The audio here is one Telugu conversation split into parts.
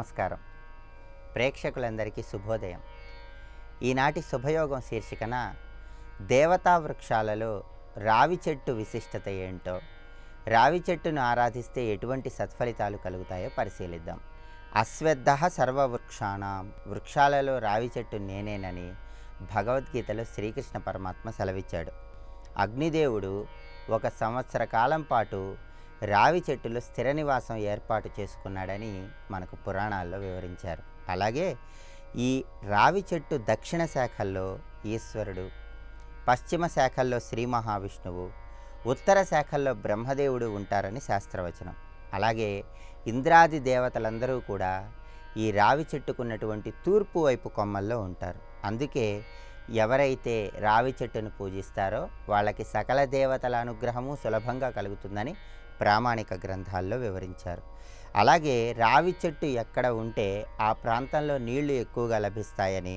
నమస్కారం. ప్రేక్షకులందరికీ శుభోదయం. ఈనాటి శుభయోగం శీర్షికన దేవతా వృక్షాలలో రావి చెట్టు విశిష్టత ఏంటో, రావి చెట్టును ఆరాధిస్తే ఎటువంటి సత్ఫలితాలు కలుగుతాయో పరిశీలిద్దాం. అశ్వత్థః సర్వవృక్షాణం, వృక్షాలలో రావి చెట్టు నేనేనని భగవద్గీతలో శ్రీకృష్ణ పరమాత్మ సెలవిచ్చాడు. అగ్నిదేవుడు 1 సంవత్సర కాలం పాటు రావి చెట్టులో స్థిర నివాసం ఏర్పాటు చేసుకున్నాడని మనకు పురాణాల్లో వివరించారు. అలాగే ఈ రావి చెట్టు దక్షిణ శాఖల్లో ఈశ్వరుడు, పశ్చిమ శాఖల్లో శ్రీ మహావిష్ణువు, ఉత్తర శాఖల్లో బ్రహ్మదేవుడు ఉంటారని శాస్త్రవచనం. అలాగే ఇంద్రాది దేవతలందరూ కూడా ఈ రావి చెట్టుకున్నటువంటి తూర్పు వైపు కొమ్మల్లో ఉంటారు. అందుకే ఎవరైతే రావి చెట్టును పూజిస్తారో వాళ్ళకి సకల దేవతల అనుగ్రహము సులభంగా కలుగుతుందని ప్రామాణిక గ్రంథాల్లో వివరించారు. అలాగే రావి చెట్టు ఎక్కడ ఉంటే ఆ ప్రాంతంలో నీళ్లు ఎక్కువగా లభిస్తాయని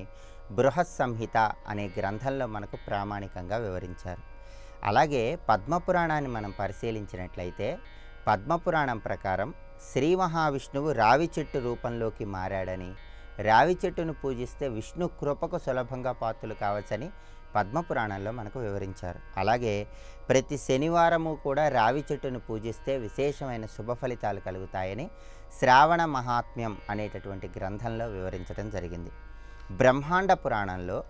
బృహత్ సంహిత అనే గ్రంథంలో మనకు ప్రామాణికంగా వివరించారు. అలాగే పద్మపురాణాన్ని మనం పరిశీలించినట్లయితే పద్మపురాణం ప్రకారం శ్రీ మహావిష్ణువు రావి చెట్టు రూపంలోకి మారాడని, రావి చెట్టును పూజిస్తే విష్ణు కృపకు సులభంగా పాత్రలు కావచ్చని పద్మపురాణంలో మనకు వివరించారు. అలాగే ప్రతి శనివారము కూడా రావి చెట్టును పూజిస్తే విశేషమైన శుభ ఫలితాలు కలుగుతాయని శ్రావణ మహాత్మ్యం అనేటటువంటి గ్రంథంలో వివరించడం జరిగింది. బ్రహ్మాండ పురాణంలో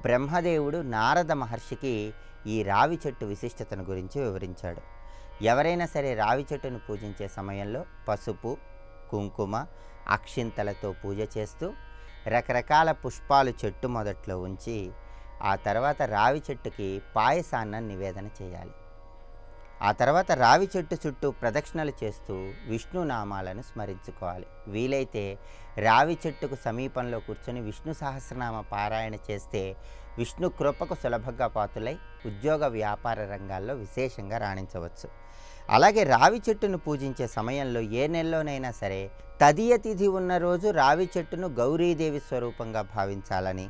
బ్రహ్మదేవుడు నారద మహర్షికి ఈ రావి చెట్టు విశిష్టతను గురించి వివరించాడు. ఎవరైనా సరే రావి చెట్టును పూజించే సమయంలో పసుపు, కుంకుమ, అక్షింతలతో పూజ చేస్తూ రకరకాల పుష్పాలు చెట్టు మొదట్లో ఉంచి ఆ తర్వాత రావి చెట్టుకి పాయసాన్ని నివేదన చేయాలి. ఆ తర్వాత రావి చెట్టు చుట్టూ ప్రదక్షిణలు చేస్తూ విష్ణు నామాలను స్మరించుకోవాలి. వీలైతే రావి చెట్టుకు సమీపంలో కూర్చొని విష్ణు సహస్రనామ పారాయణ చేస్తే విష్ణు కృపకు సులభంగా పాత్రులై ఉద్యోగ వ్యాపార రంగాల్లో విశేషంగా రాణించవచ్చు. అలాగే రావి చెట్టును పూజించే సమయంలో ఏ నెలలోనైనా సరే తదియ తిథి ఉన్న రోజు రావి చెట్టును గౌరీదేవి స్వరూపంగా భావించాలని,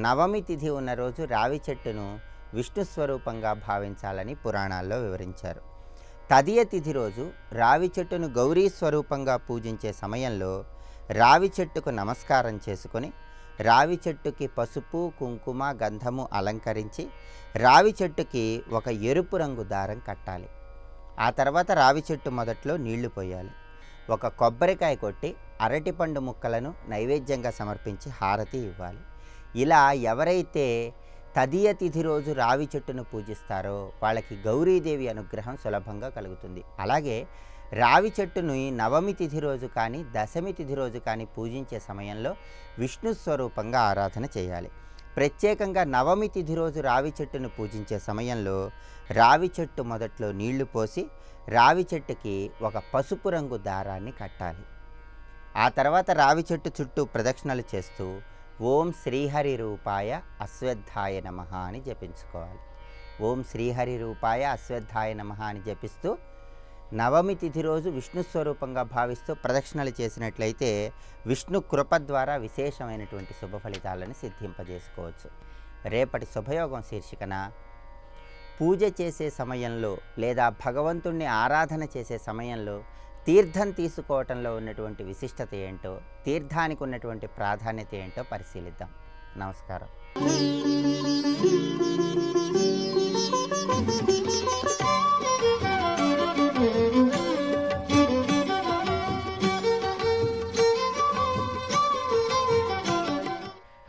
నవమి తిథి ఉన్న రోజు రావి చెట్టును విష్ణు స్వరూపంగా భావించాలని పురాణాల్లో వివరించారు. తదియ తిథి రోజు రావి చెట్టును గౌరీ స్వరూపంగా పూజించే సమయంలో రావి చెట్టుకు నమస్కారం చేసుకొని రావి చెట్టుకి పసుపు, కుంకుమ, గంధము అలంకరించి రావి చెట్టుకి ఒక ఎరుపు రంగు దారం కట్టాలి. ఆ తర్వాత రావి చెట్టు మొదట్లో నీళ్లు పోయాలి. ఒక కొబ్బరికాయ కొట్టి అరటిపండు ముక్కలను నైవేద్యంగా సమర్పించి హారతి ఇవ్వాలి. ఇలా ఎవరైతే తదియ తిథి రోజు రావి చెట్టును పూజిస్తారో వాళ్ళకి గౌరీదేవి అనుగ్రహం సులభంగా కలుగుతుంది. అలాగే రావి చెట్టుని నవమి తిథి రోజు కానీ దశమి తిథి రోజు కానీ పూజించే సమయంలో విష్ణు స్వరూపంగా ఆరాధన చేయాలి. ప్రత్యేకంగా నవమి తిథి రోజు రావి చెట్టును పూజించే సమయంలో రావి చెట్టు మొదట్లో నీళ్లు పోసి రావి చెట్టుకి ఒక పసుపు రంగు దారాన్ని కట్టాలి. ఆ తర్వాత రావి చెట్టు చుట్టూ ప్రదక్షిణలు చేస్తూ ఓం శ్రీహరి రూపాయ అశ్వత్థాయ నమః అని జపించుకోవాలి. ఓం శ్రీహరి రూపాయ అశ్వత్థాయ నమః అని జపిస్తూ నవమి తిథి రోజు విష్ణు స్వరూపంగా భావిస్తూ ప్రదక్షిణలు చేసినట్లయితే విష్ణు కృప ద్వారా విశేషమైనటువంటి శుభ ఫలితాలను సిద్ధింపజేసుకోవచ్చు. రేపటి శుభయోగం శీర్షికన పూజ చేసే సమయంలో లేదా భగవంతుణ్ణి ఆరాధన చేసే సమయంలో తీర్థం తీసుకోవటంలో ఉన్నటువంటి విశిష్టత ఏంటో, తీర్థానికి ఉన్నటువంటి ప్రాధాన్యత ఏంటో పరిశీలిద్దాం. నమస్కారం.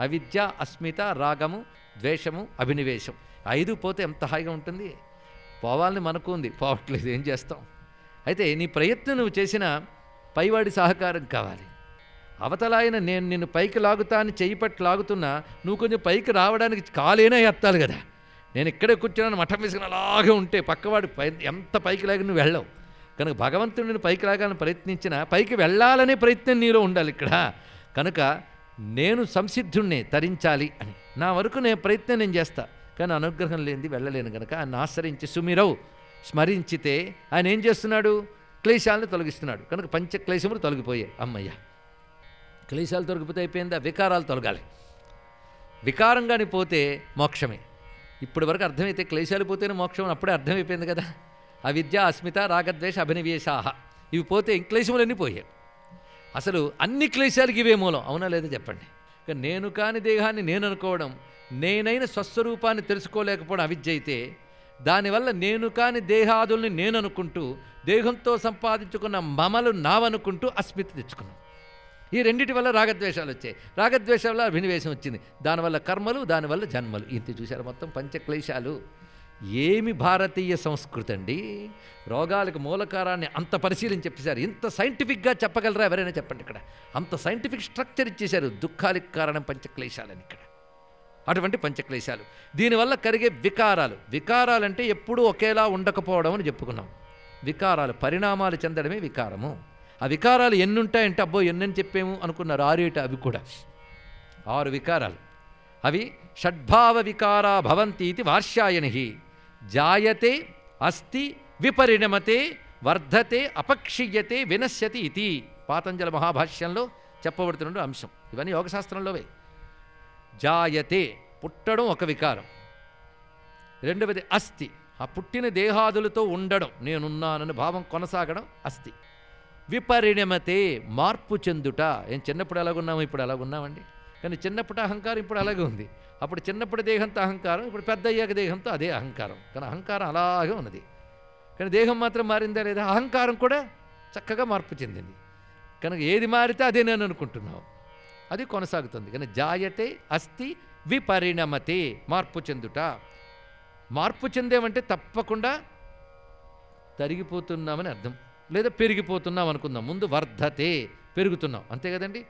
అవిద్య, అస్మిత, రాగము, ద్వేషము, అభినివేశం 5 పోతే ఎంత హాయిగా ఉంటుంది. పోవాలని మనకు ఉంది, పోవట్లేదు, ఏం చేస్తాం. అయితే నీ ప్రయత్నం నువ్వు చేసిన పైవాడి సహకారం కావాలి. అవతలాయన నేను నిన్ను పైకి లాగుతా అని చెయ్యి పట్టి లాగుతున్నా నువ్వు కొంచెం పైకి రావడానికి కాలేనే ఎత్తాలి కదా. నేను ఇక్కడే కూర్చున్నాను మఠం వేసుకుని అలాగే ఉంటే పక్కవాడు ఎంత పైకి లాగి నువ్వు వెళ్ళవు. కనుక భగవంతుడు నిన్ను పైకి లాగాలని ప్రయత్నించినా పైకి వెళ్ళాలనే ప్రయత్నం నీలో ఉండాలి ఇక్కడ. కనుక నేను సంసిద్ధుణ్ణి తరించాలి అని నా వరకు నేను ప్రయత్నం నేను చేస్తా, కానీ అనుగ్రహం లేనిది వెళ్ళలేను. కనుక ఆయన ఆశ్రయించి సుమిరవు స్మరించితే ఆయన ఏం చేస్తున్నాడు? క్లేశాలను తొలగిస్తున్నాడు. కనుక పంచక్లేశములు తొలగిపోయాయి. అమ్మయ్య, క్లేశాలు తొలగిపోతే అయిపోయిందా? వికారాలు తొలగాలి. వికారంగాని పోతే మోక్షమే. ఇప్పటి వరకు అర్థమైతే క్లేశాలు పోతేనే మోక్షం అని అప్పుడే అర్థమైపోయింది కదా. అవిద్య, అస్మిత, రాగద్వేష, అభినివేశాహ ఇవి పోతే క్లేశములన్నీ పోయాయి. అసలు అన్ని క్లేశాలకి ఇవే మూలం, అవునా లేదా చెప్పండి. నేను కాని దేహాన్ని నేను అనుకోవడం, నేనైన స్వస్వరూపాన్ని తెలుసుకోలేకపోవడం అవిద్య అయితే, దానివల్ల నేను కాని దేహాదుల్ని నేను అనుకుంటూ దేహంతో సంపాదించుకున్న మమలు నావనుకుంటూ అస్మిత తెచ్చుకున్నాం. ఈ రెండిటి వల్ల రాగద్వేషాలు వచ్చాయి. రాగద్వేషాల వల్ల అభినివేశం వచ్చింది, దానివల్ల కర్మలు, దానివల్ల జన్మలు. ఇంత చూశారు మొత్తం పంచక్లేశాలు. ఏమి భారతీయ సంస్కృతి అండి! రోగాలకు మూలకారాన్ని అంత పరిశీలించి చెప్పేశారు. ఇంత సైంటిఫిక్గా చెప్పగలరా ఎవరైనా చెప్పండి. ఇక్కడ అంత సైంటిఫిక్ స్ట్రక్చర్ ఇచ్చేశారు. దుఃఖాలకు కారణం పంచక్లేశాలని ఇక్కడ. అటువంటి పంచక్లేశాలు, దీనివల్ల కలిగే వికారాలు. వికారాలంటే ఎప్పుడూ ఒకేలా ఉండకపోవడం అని చెప్పుకున్నాం. వికారాలు పరిణామాలు చెందడమే వికారము. ఆ వికారాలు ఎన్ని ఉంటాయంటే అబ్బో ఎన్నని చెప్పేము అనుకున్నారు. 6 అవి కూడా 6 వికారాలు. అవి షడ్భావ వికారా భవంతి ఇది వార్ష్యాయని. జాయతే అస్తి విపరిణమతే వర్ధతే అపక్షీయతే వినశ్యతి ఇది పాతంజల మహాభాష్యంలో చెప్పబడుతున్న అంశం. ఇవన్నీ యోగశాస్త్రంలోవే. జాయతే పుట్టడం ఒక వికారం. రెండవది అస్థి, ఆ పుట్టిన దేహాదులతో ఉండడం, నేనున్నానని భావం కొనసాగడం అస్థి. విపరిణమతే మార్పు చెందుట. ఏం చిన్నప్పుడు ఎలాగున్నాము ఇప్పుడు ఎలాగున్నామండి. కానీ చిన్నప్పుడు అహంకారం ఇప్పుడు అలాగే ఉంది. అప్పుడు చిన్నప్పుడు దేహంతో అహంకారం, ఇప్పుడు పెద్ద అయ్యాక దేహంతో అదే అహంకారం. కానీ అహంకారం అలాగే ఉన్నది. కానీ దేహం మాత్రం మారిందా లేదా? అహంకారం కూడా చక్కగా మార్పు చెందింది. కనుక ఏది మారితే అదే నేను అనుకుంటున్నావు, అది కొనసాగుతుంది. కానీ జాయతే అస్థి విపరిణమతే మార్పు చెందుట. మార్పు చెందేమంటే తప్పకుండా తరిగిపోతున్నామని అర్థం, లేదా పెరిగిపోతున్నాం అనుకుందాం. ముందు వర్ధతే పెరుగుతున్నాం, అంతే కదండి.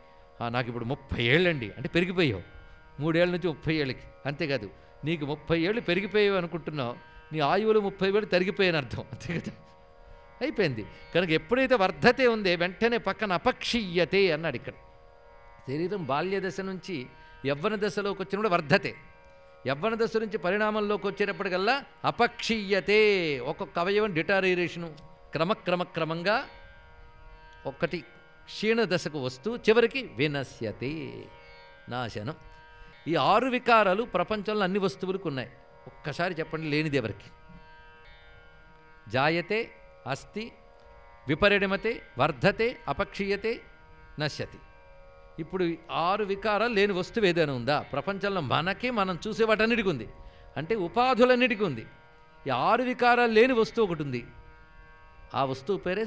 నాకు ఇప్పుడు 30 ఏళ్ళండి అంటే పెరిగిపోయావు. 3 ఏళ్ళ నుంచి 30 ఏళ్ళకి. అంతేకాదు, నీకు 30 ఏళ్ళు పెరిగిపోయావు అనుకుంటున్నావు, నీ ఆయువులు 30 ఏళ్ళు తరిగిపోయాయని అర్థం, అంతే కదా. అయిపోయింది. కనుక ఎప్పుడైతే వర్ధతే ఉందే వెంటనే పక్కన అపక్షీయతే అన్నాడు ఇక్కడ. శరీరం బాల్య దశ నుంచి యవ్వన దశలోకి వచ్చినప్పుడు వర్ధతే, యవ్వన దశ నుంచి పరిణామంలోకి వచ్చేటప్పటికల్లా అపక్షీయతే. ఒక్కొక్క అవయవం డిటారియేషను క్రమంగా ఒక్కటి క్షీణ దశకు వస్తూ చివరికి వినశ్యతే నాశనం. ఈ 6 వికారాలు ప్రపంచంలో అన్ని వస్తువులకు ఉన్నాయి. ఒక్కసారి చెప్పండి, లేనిది ఎవరికి? జాయతే అస్తి విపరిణమతే వర్ధతే అపక్షీయతే నశ్యతి. ఇప్పుడు 6 వికారాలు లేని వస్తువు ఏదైనా ఉందా ప్రపంచంలో? మనకి మనం చూసే వాటన్నిటికి ఉంది, అంటే ఉపాధులన్నిటికీ ఉంది. ఈ 6 వికారాలు లేని వస్తువు ఒకటి ఉంది. ఆ వస్తువు పేరే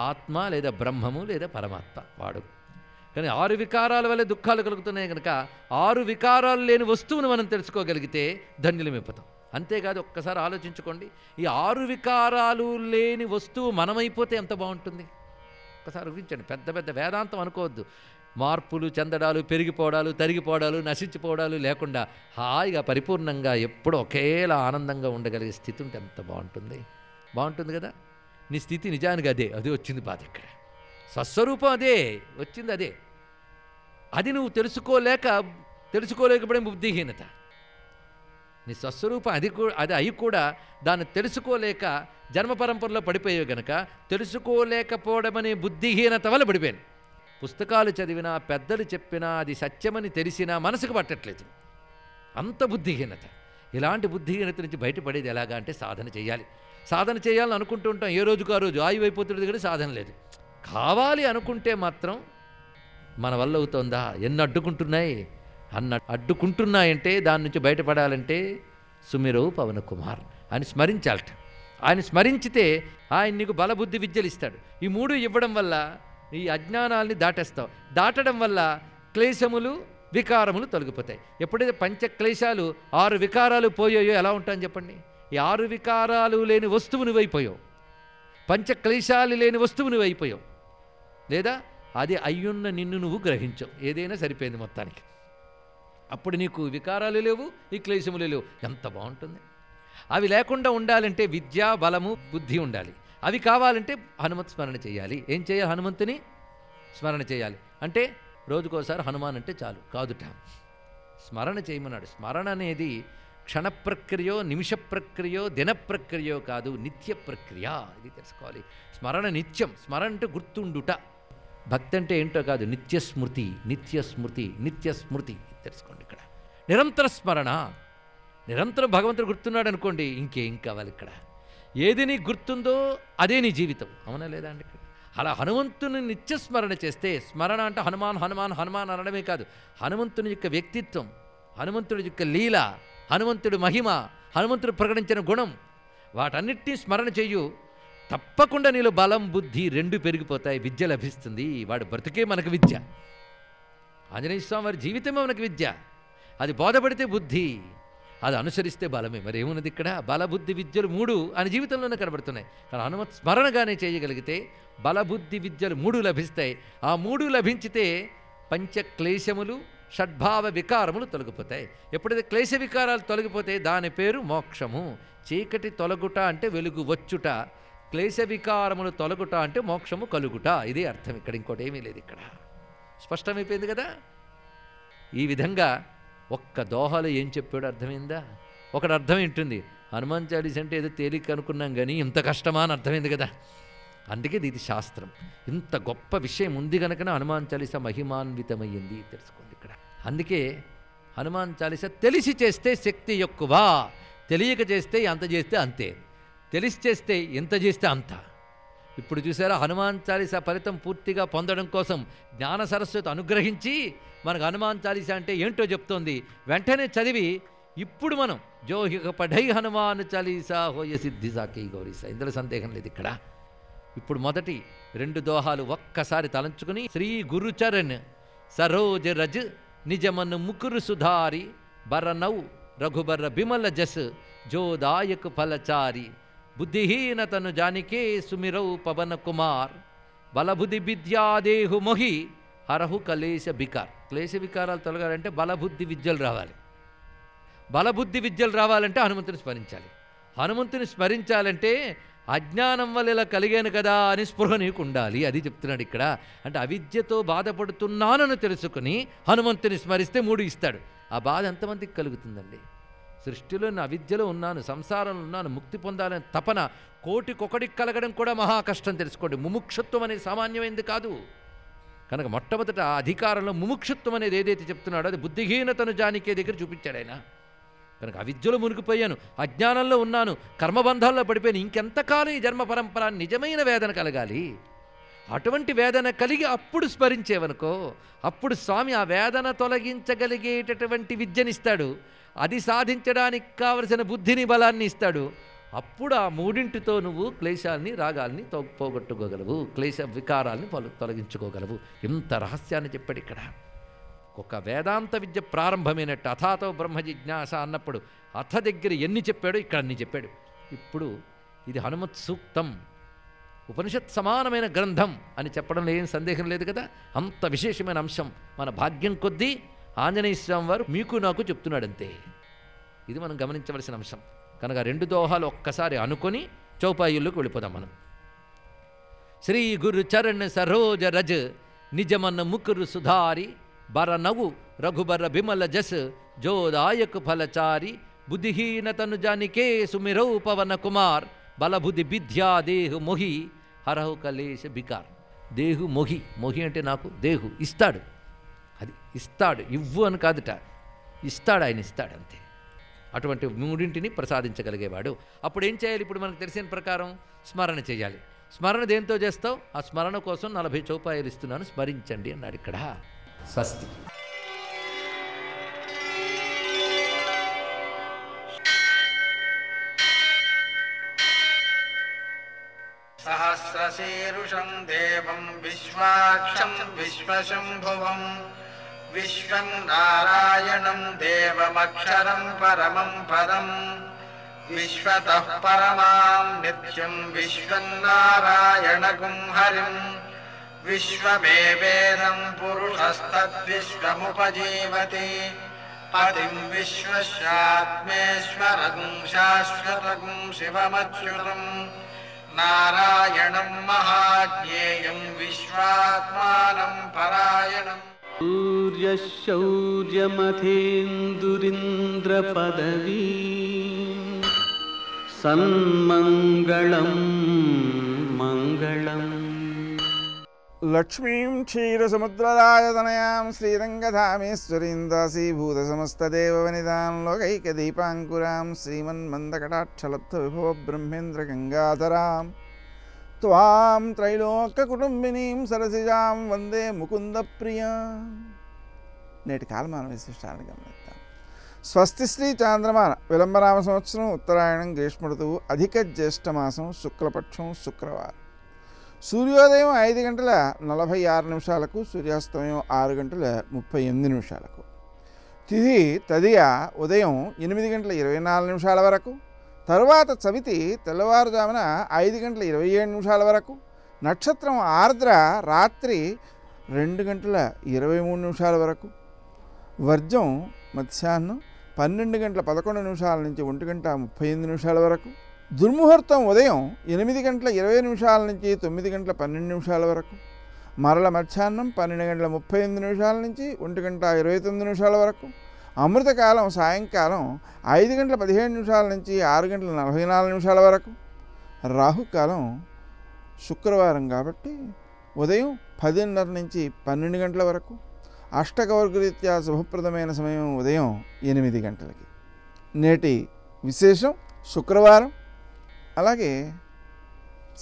ఆత్మ, లేదా బ్రహ్మము, లేదా పరమాత్మ వాడు. కానీ 6 వికారాల వల్ల దుఃఖాలు కలుగుతున్నాయి కనుక 6 వికారాలు లేని వస్తువును మనం తెలుసుకోగలిగితే ధన్యులమైపోతాం. అంతేకాదు, ఒక్కసారి ఆలోచించుకోండి, ఈ 6 వికారాలు లేని వస్తువు మనమైపోతే ఎంత బాగుంటుంది. ఒక్కసారి ఊహించండి. పెద్ద పెద్ద వేదాంతం అనుకోవద్దు. మార్పులు చెందడాలు, పెరిగిపోవడాలు, తరిగిపోవడాలు, నశించిపోవడాలు లేకుండా హాయిగా పరిపూర్ణంగా ఎప్పుడూ ఒకేలా ఆనందంగా ఉండగలిగే స్థితి ఉంటే ఎంత బాగుంటుంది. బాగుంటుంది కదా. నీ స్థితి నిజానికి అదే వచ్చింది బాధ. ఇక్కడ స్వస్వరూపం అదే వచ్చింది, అదే. అది నువ్వు తెలుసుకోలేకపోవడం బుద్ధిహీనత. నీ స్వస్వరూపం అది అయి కూడా దాన్ని తెలుసుకోలేక జన్మ పరంపరలో పడిపోయావు గనక తెలుసుకోలేకపోవడం అనే బుద్ధిహీనత వల్ల పడిపోయాను. పుస్తకాలు చదివినా, పెద్దలు చెప్పినా, అది సత్యమని తెలిసినా మనసుకు పట్టట్లేదు. అంత బుద్ధిహీనత. ఇలాంటి బుద్ధిహీనత నుంచి బయటపడేది ఎలాగా అంటే సాధన చేయాలి. సాధన చేయాలని అనుకుంటూ ఉంటాం, ఏ రోజుకు ఆ రోజు ఆయువు అయిపోతుంది కానీ సాధన లేదు. కావాలి అనుకుంటే మాత్రం మన వల్ల అవుతుందా? ఎన్ని అడ్డుకుంటున్నాయంటే దాని నుంచి బయటపడాలంటే సుమిరవు పవన్ కుమార్ అని స్మరించాలట. ఆయన స్మరించితే ఆయన నీకు బలబుద్ధి విద్యలు ఇస్తాడు. ఈ 3 ఇవ్వడం వల్ల ఈ అజ్ఞానాల్ని దాటేస్తావు. దాటడం వల్ల క్లేశములు, వికారములు తొలగిపోతాయి. ఎప్పుడైతే పంచక్లేశాలు 6 వికారాలు పోయాయో ఎలా ఉంటాయని చెప్పండి. ఈ 6 వికారాలు లేని వస్తువు నువ్వైపోయావు, పంచక్లేశాలు లేని వస్తువు నువ్వైపోయావు, లేదా అది అయ్యున్న నిన్ను నువ్వు గ్రహించవు. ఏదైనా సరిపోయింది మొత్తానికి. అప్పుడు నీకు వికారాలు లేవు, ఈ క్లేశములు లేవు. ఎంత బాగుంటుంది. అవి లేకుండా ఉండాలంటే విద్య, బలము, బుద్ధి ఉండాలి. అవి కావాలంటే హనుమత్ స్మరణ చేయాలి. ఏం చేయాలి? హనుమంతుని స్మరణ చేయాలి. అంటే రోజుకోసారి హనుమాన్ అంటే చాలు కాదుట, స్మరణ చేయమన్నాడు. స్మరణ అనేది క్షణ ప్రక్రియో, నిమిష ప్రక్రియో, దిన ప్రక్రియో కాదు, నిత్య ప్రక్రియ. ఇది తెలుసుకోవాలి. స్మరణ నిత్యం. స్మరణ అంటే గుర్తుండుట. భక్తి అంటే ఏంటో కాదు, నిత్యస్మృతి, నిత్యస్మృతి, నిత్యస్మృతి తెలుసుకోండి. ఇక్కడ నిరంతర స్మరణ. నిరంతరం భగవంతుడు గుర్తున్నాడు అనుకోండి, ఇంకేం కావాలి ఇక్కడ? ఏది నీ గుర్తుందో అదే నీ జీవితం, అవునా లేదా అండి? ఇక్కడ అలా హనుమంతుని నిత్యస్మరణ చేస్తే, స్మరణ అంటే హనుమాన్ హనుమాన్ హనుమాన్ అనడమే కాదు, హనుమంతుని యొక్క వ్యక్తిత్వం, హనుమంతుడి యొక్క లీల, హనుమంతుడి మహిమ, హనుమంతుడు ప్రకటించిన గుణం, వాటన్నిటినీ స్మరణ చెయ్యు. తప్పకుండా నీలో బలం బుద్ధి రెండు పెరిగిపోతాయి, విద్య లభిస్తుంది. వాడు బ్రతికే మనకు విద్య. ఆంజనేయ స్వామి వారి జీవితమే మనకు విద్య. అది బోధపడితే బుద్ధి, అది అనుసరిస్తే బలమే. మరి ఏమున్నది ఇక్కడ? బలబుద్ధి విద్యలు 3 ఆయన జీవితంలోనే కనబడుతున్నాయి. కానీ హనుమత్ స్మరణగానే చేయగలిగితే బలబుద్ధి విద్యలు 3 లభిస్తాయి. ఆ 3 లభించితే పంచక్లేశములు షడ్భావ వికారములు తొలగిపోతాయి. ఎప్పుడైతే క్లేశ వికారాలు తొలగిపోతే దాని పేరు మోక్షము. చీకటి తొలగుట అంటే వెలుగు వచ్చుట, క్లేశ వికారములు తొలగుట అంటే మోక్షము కలుగుట. ఇదే అర్థం ఇక్కడ, ఇంకోటి ఏమీ లేదు ఇక్కడ. స్పష్టమైపోయింది కదా? ఈ విధంగా ఒక్క దోహలో ఏం చెప్పాడు అర్థమైందా? ఒకటి అర్థం ఏంటుంది, హనుమాన్ చాలీస అంటే ఏదో తేలిక అనుకున్నాం కానీ ఇంత కష్టమా అని అర్థమైంది కదా. అందుకే ఇది శాస్త్రం. ఇంత గొప్ప విషయం ఉంది కనుకనే హనుమాన్ చాలీస మహిమాన్వితమయ్యింది, తెలుసుకోండి ఇక్కడ. అందుకే హనుమాన్ చాలీస తెలిసి చేస్తే శక్తి ఎక్కువ, తెలియక చేస్తే ఎంత చేస్తే అంతే, తెలిసి చేస్తే ఎంత చేస్తే అంత. ఇప్పుడు చూసారా, హనుమాన్ చాలీస ఫలితం పూర్తిగా పొందడం కోసం జ్ఞాన సరస్వతి అనుగ్రహించి మనకు హనుమాన్ చాలీస అంటే ఏంటో చెప్తోంది. వెంటనే చదివి ఇప్పుడు మనం జోహిక పఢై హనుమాన్ చాలీసా హోయ సిద్ధి సాకి గౌరీసా, ఇందులో సందేహం లేదు ఇక్కడ. ఇప్పుడు మొదటి 2 దోహాలు ఒక్కసారి తలంచుకుని, శ్రీ గురుచరణ్ సరోజ రజ్ నిజమన్ ముకురు సుధారి బరనౌ రఘుబర బిమల జస్ జోదాయక ఫలచారి బుద్ధిహీనతను జానికే సుమిరౌ పవన కుమార్ బలబుద్ధి విద్యాదేహు మొహి హరహు కలేశ బికార్. క్లేశ వికారాలు తొలగాలంటే బలబుద్ధి విద్యలు రావాలి. బలబుద్ధి విద్యలు రావాలంటే హనుమంతుని స్మరించాలి. హనుమంతుని స్మరించాలంటే అజ్ఞానం వల్ల ఇలా కలిగాను కదా అని స్పృహ నీకు ఉండాలి. అది చెప్తున్నాడు ఇక్కడ. అంటే అవిద్యతో బాధపడుతున్నానని తెలుసుకుని హనుమంతుని స్మరిస్తే 3 ఇస్తాడు. ఆ బాధ ఎంతమందికి కలుగుతుందండి? సృష్టిలో నేను అవిద్యలో ఉన్నాను, సంసారంలో ఉన్నాను, ముక్తి పొందాలని తపన కోటికొకడికి కలగడం కూడా మహా కష్టం, తెలుసుకోండి. ముముక్షత్వం అనేది సామాన్యమైంది కాదు కనుక మొట్టమొదట అధికారంలో ముముక్షత్వం అనేది ఏదైతే చెప్తున్నాడో అది బుద్ధిహీనతను జానికే దగ్గర చూపించాడు ఆయన. కనుక అవిద్యలో మునిగిపోయాను, అజ్ఞానంలో ఉన్నాను, కర్మబంధాల్లో పడిపోయాను, ఇంకెంతకాలం ఈ జన్మ పరంపర నిజమైన వేదన కలగాలి. అటువంటి వేదన కలిగి అప్పుడు స్మరించేవనుకో, అప్పుడు స్వామి ఆ వేదన తొలగించగలిగేటటువంటి విద్యనిస్తాడు. అది సాధించడానికి కావలసిన బుద్ధిని బలాన్ని ఇస్తాడు. అప్పుడు ఆ 3టితో నువ్వు క్లేశాలని రాగాల్ని పోగొట్టుకోగలవు, క్లేశ వికారాల్ని తొలగించుకోగలవు. ఇంత రహస్యాన్ని చెప్పాడు ఇక్కడ. ఒక వేదాంత విద్య ప్రారంభమైనట్టు అథాతో బ్రహ్మ జిజ్ఞాస అన్నప్పుడు అథ దగ్గర ఎన్ని చెప్పాడో ఇక్కడ అన్ని చెప్పాడు. ఇప్పుడు ఇది హనుమత్ సూక్తం, ఉపనిషత్ సమానమైన గ్రంథం అని చెప్పడంలో ఏం సందేహం లేదు కదా. అంత విశేషమైన అంశం మన భాగ్యం కొద్దీ ఆంజనేయ స్వామి వారు మీకు నాకు చెప్తున్నాడంతే. ఇది మనం గమనించవలసిన అంశం. కనుక 2 దోహాలు ఒక్కసారి అనుకొని చౌపాయిల్లోకి వెళ్ళిపోదాం మనం. శ్రీ గురు చరణ్ సరోజ రజ్ నిజమన్న ముకురు సుధారి బరనవు రఘుబర బిమల జస్ జోదాయక ఫలచారి బుద్ధిహీనతను జానికే సుమిరౌ పవన కుమార్ బలబుద్ధి విద్యా దేహు మొహి హరహు కలేశ బికార్. దేహు మొహి, మొహి అంటే నాకు దేహు ఇస్తాడు, అది ఇస్తాడు, ఇవ్వు అని కాదుట, ఇస్తాడు, ఆయన ఇస్తాడు అంతే. అటువంటి 3టిని ప్రసాదించగలిగేవాడు. అప్పుడు ఏం చేయాలి? ఇప్పుడు మనకు తెలిసిన ప్రకారం స్మరణ చేయాలి. స్మరణ దేంతో చేస్తావు? ఆ స్మరణ కోసం 40 చౌపాయాలు ఇస్తున్నాను, స్మరించండి అన్నాడు ఇక్కడ. స్వస్తి. సహస్రశీరుషం దేవం విశ్వాక్షం విశ్వశంభువం విశ్వం నారాయణం దేవమక్షరం పరమం పదం విశ్వతః పరమాం నిత్యం విశ్వం నారాయణగుం హరిం విశ్వమేవేదం పురుషస్తద్విశ్వముపజీవతి పతిం విశ్వస్యాత్మేశ్వరగుం శాశ్వతగుం శివమచ్యుతం నారాయణం మహాజ్ఞేయం విశ్వాత్మానం పరాయణం. సూర్యశౌర్యమథేందురింద్రపదవీ సన్మంగళం మంగళం. లక్ష్మీం క్షీరసముద్రరాజతనయాం శ్రీరంగధామేశ్వరీం దాసీభూతసమస్తదేవవనితాం లోకైకదీపాంకురాం శ్రీమన్మందకటాక్షలబ్ధవిభవ బ్రహ్మేంద్రగంగాధరాం త్వాం త్రైలోక్య కుటుంబినీం సరసిజాం వందే ముకుంద ప్రియా. నేటి కాలమాన విశిష్టాలను గమనిద్దాం. స్వస్తి శ్రీ చాంద్రమాన విలంబనామ సంవత్సరం ఉత్తరాయణం గ్రీష్మ ఋతువు అధిక జ్యేష్ఠమాసం శుక్లపక్షం శుక్రవారం. సూర్యోదయం 5:46 సూర్యాస్తమయం 6:38. తిథి తదియ ఉదయం 8:24 వరకు. తరువాత చవితి తెల్లవారుజామున 5:27 వరకు. నక్షత్రం ఆర్ద్ర రాత్రి 2:23 వరకు. వర్జం మధ్యాహ్నం 12:11 నుంచి 1:38 వరకు. దుర్ముహూర్తం ఉదయం 8:20 నుంచి 9:12 వరకు. మరల మధ్యాహ్నం 12:38 నుంచి 1:29 వరకు. అమృతకాలం సాయంకాలం 5:17 నుంచి 6:44 వరకు. రాహుకాలం శుక్రవారం కాబట్టి ఉదయం 10:30 నుంచి 12 గంటల వరకు. అష్టకవర్గరీత్యా శుభప్రదమైన సమయం ఉదయం 8 గంటలకి. నేటి విశేషం శుక్రవారం. అలాగే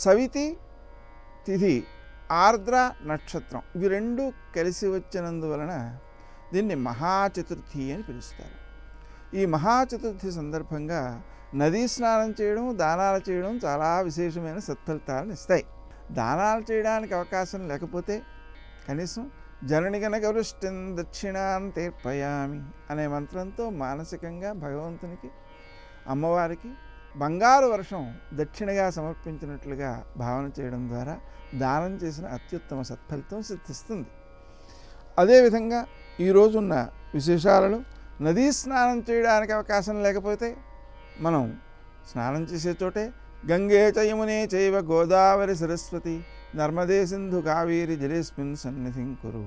సవితి తిథి ఆర్ద్ర నక్షత్రం ఇవి రెండు కలిసి వచ్చినందువలన దీన్ని మహాచతుర్థి అని పిలుస్తారు. ఈ మహాచతుర్థి సందర్భంగా నదీ స్నానం చేయడం దానాలు చేయడం చాలా విశేషమైన సత్ఫలితాలను ఇస్తాయి. దానాలు చేయడానికి అవకాశం లేకపోతే కనీసం జనని గనక వృష్టిం దక్షిణాంతేర్పయామి అనే మంత్రంతో మానసికంగా భగవంతునికి అమ్మవారికి బంగారు వర్షం దక్షిణగా సమర్పించినట్లుగా భావన చేయడం ద్వారా దానం చేసిన అత్యుత్తమ సత్ఫలితం సిద్ధిస్తుంది. అదేవిధంగా ఈరోజున్న విశేషాలలో నదీ స్నానం చేయడానికి అవకాశం లేకపోతే మనం స్నానం చేసే చోటే గంగే చ యమునే చైవ గోదావరి సరస్వతి నర్మదే సింధు కావేరి జలేస్మిన్ సన్నిధిం కురు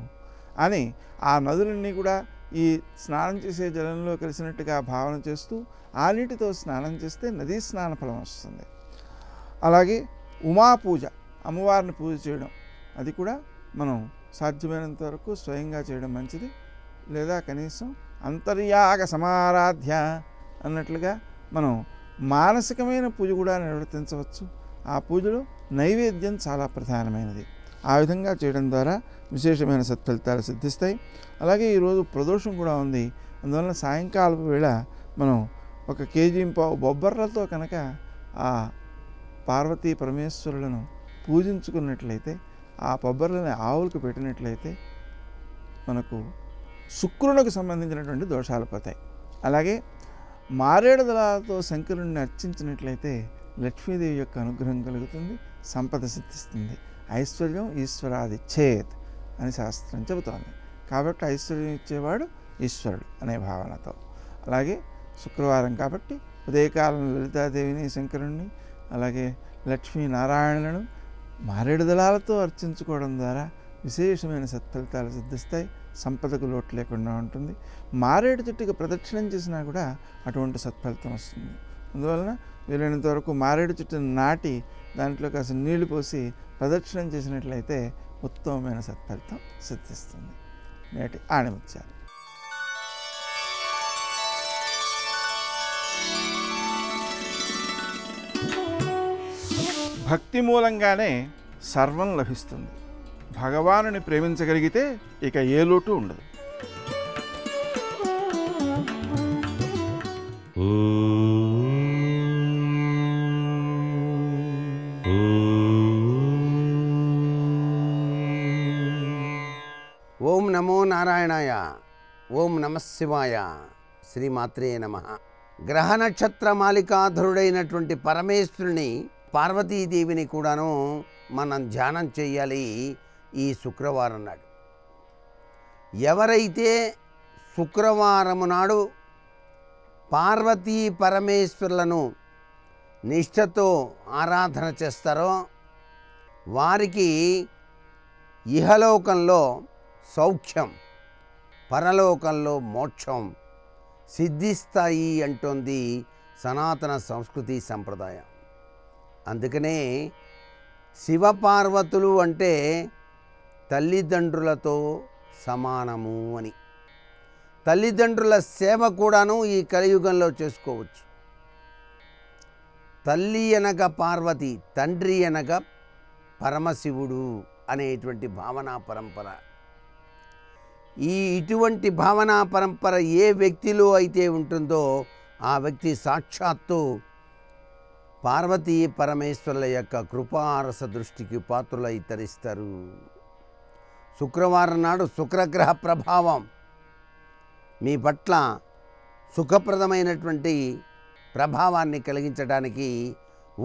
అని ఆ నదులన్నీ కూడా ఈ స్నానం చేసే జలంలో కలిసినట్టుగా భావన చేస్తూ ఆ నీటితో స్నానం చేస్తే నదీ స్నాన ఫలం వస్తుంది. అలాగే ఉమా పూజ, అమ్మవారిని పూజ చేయడం, అది కూడా మనం సాధ్యమైనంత వరకు స్వయంగా చేయడం మంచిది. లేదా కనీసం అంతర్యాగ సమారాధ్య అన్నట్లుగా మనం మానసికమైన పూజ కూడా నిర్వర్తించవచ్చు. ఆ పూజలో నైవేద్యం చాలా ప్రధానమైనది. ఆ విధంగా చేయడం ద్వారా విశేషమైన సత్ఫలితాలు సిద్ధిస్తాయి. అలాగే ఈరోజు ప్రదోషం కూడా ఉంది. అందువలన సాయంకాలపు వేళ మనం 1 కేజీ బొబ్బర్లతో కనుక ఆ పార్వతీ పరమేశ్వరులను పూజించుకున్నట్లయితే, ఆ బొబ్బర్లని ఆవులకు పెట్టినట్లయితే మనకు శుక్రునికి సంబంధించినటువంటి దోషాలు పోతాయి. అలాగే మారేడు దళాలతో శంకరుణ్ణి అర్చించినట్లయితే లక్ష్మీదేవి యొక్క అనుగ్రహం కలుగుతుంది, సంపద సిద్ధిస్తుంది. ఐశ్వర్యం ఈశ్వరాది చేత్ అని శాస్త్రం చెబుతోంది. కాబట్టి ఐశ్వర్యం ఇచ్చేవాడు ఈశ్వరుడు అనే భావనతో. అలాగే శుక్రవారం కాబట్టి ఉదయకాలం లలితాదేవిని శంకరుణ్ణి అలాగే లక్ష్మీనారాయణులను మారేడు దళాలతో అర్చించుకోవడం ద్వారా విశేషమైన సత్ఫలితాలు సిద్ధిస్తాయి. సంపదకు లోటు లేకుండా ఉంటుంది. మారేడు చెట్టుకి ప్రదక్షిణం చేసినా కూడా అటువంటి సత్ఫలితం వస్తుంది. అందువలన వీలైనంత వరకు మారేడు చెట్టును నాటి దాంట్లో కాస్త నీళ్లు పోసి ప్రదక్షిణం చేసినట్లయితే ఉత్తమమైన సత్ఫలితం సిద్ధిస్తుంది. నేటి ఆణిముత్యాలు. భక్తి మూలంగానే సర్వం లభిస్తుంది. భగవానుని ప్రేమించగలిగితే ఇక ఏ లోటు ఉండదు. ఓం నమో నారాయణాయ. ఓం నమః శివాయ. శ్రీమాత్రే నమః. గ్రహ నక్షత్ర మాలికాధరుడైనటువంటి పరమేశ్వరుని పార్వతీదేవిని కూడాను మనం ధ్యానం చేయాలి ఈ శుక్రవారం నాడు. ఎవరైతే శుక్రవారం నాడు పార్వతీ పరమేశ్వరులను నిష్ఠతో ఆరాధన చేస్తారో వారికి ఇహలోకంలో సౌఖ్యం, పరలోకంలో మోక్షం సిద్ధిస్తాయి అంటోంది సనాతన సంస్కృతి సంప్రదాయం. అందుకనే శివపార్వతులు అంటే తల్లిదండ్రులతో సమానము అని. తల్లిదండ్రుల సేవ కూడాను ఈ కలియుగంలో చేసుకోవచ్చు. తల్లి అనగా పార్వతి, తండ్రి అనగా పరమశివుడు అనేటువంటి భావనా పరంపర. ఇటువంటి భావనా పరంపర ఏ వ్యక్తిలో అయితే ఉంటుందో ఆ వ్యక్తి సాక్షాత్తు పార్వతీ పరమేశ్వరుల యొక్క కృపారస దృష్టికి పాత్రులై తరిస్తారు. శుక్రవారం నాడు శుక్రగ్రహ ప్రభావం మీ పట్ల సుఖప్రదమైనటువంటి ప్రభావాన్ని కలిగించడానికి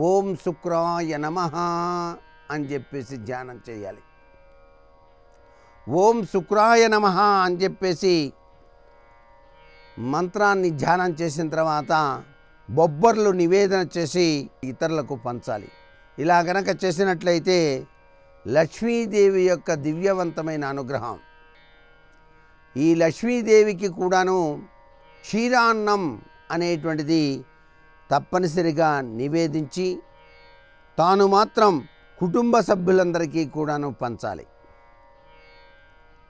ఓం శుక్రాయ నమః అని చెప్పేసి ధ్యానం చేయాలి. ఓం శుక్రాయ నమః అని చెప్పేసి మంత్రాన్ని ధ్యానం చేసిన తర్వాత బొబ్బర్లు నివేదన చేసి ఇతరులకు పంచాలి. ఇలా గనక చేసినట్లయితే లక్ష్మీదేవి యొక్క దివ్యవంతమైన అనుగ్రహం, ఈ లక్ష్మీదేవికి కూడాను క్షీరాన్నం అనేటువంటిది తప్పనిసరిగా నివేదించి తాను మాత్రం కుటుంబ సభ్యులందరికీ కూడాను పంచాలి.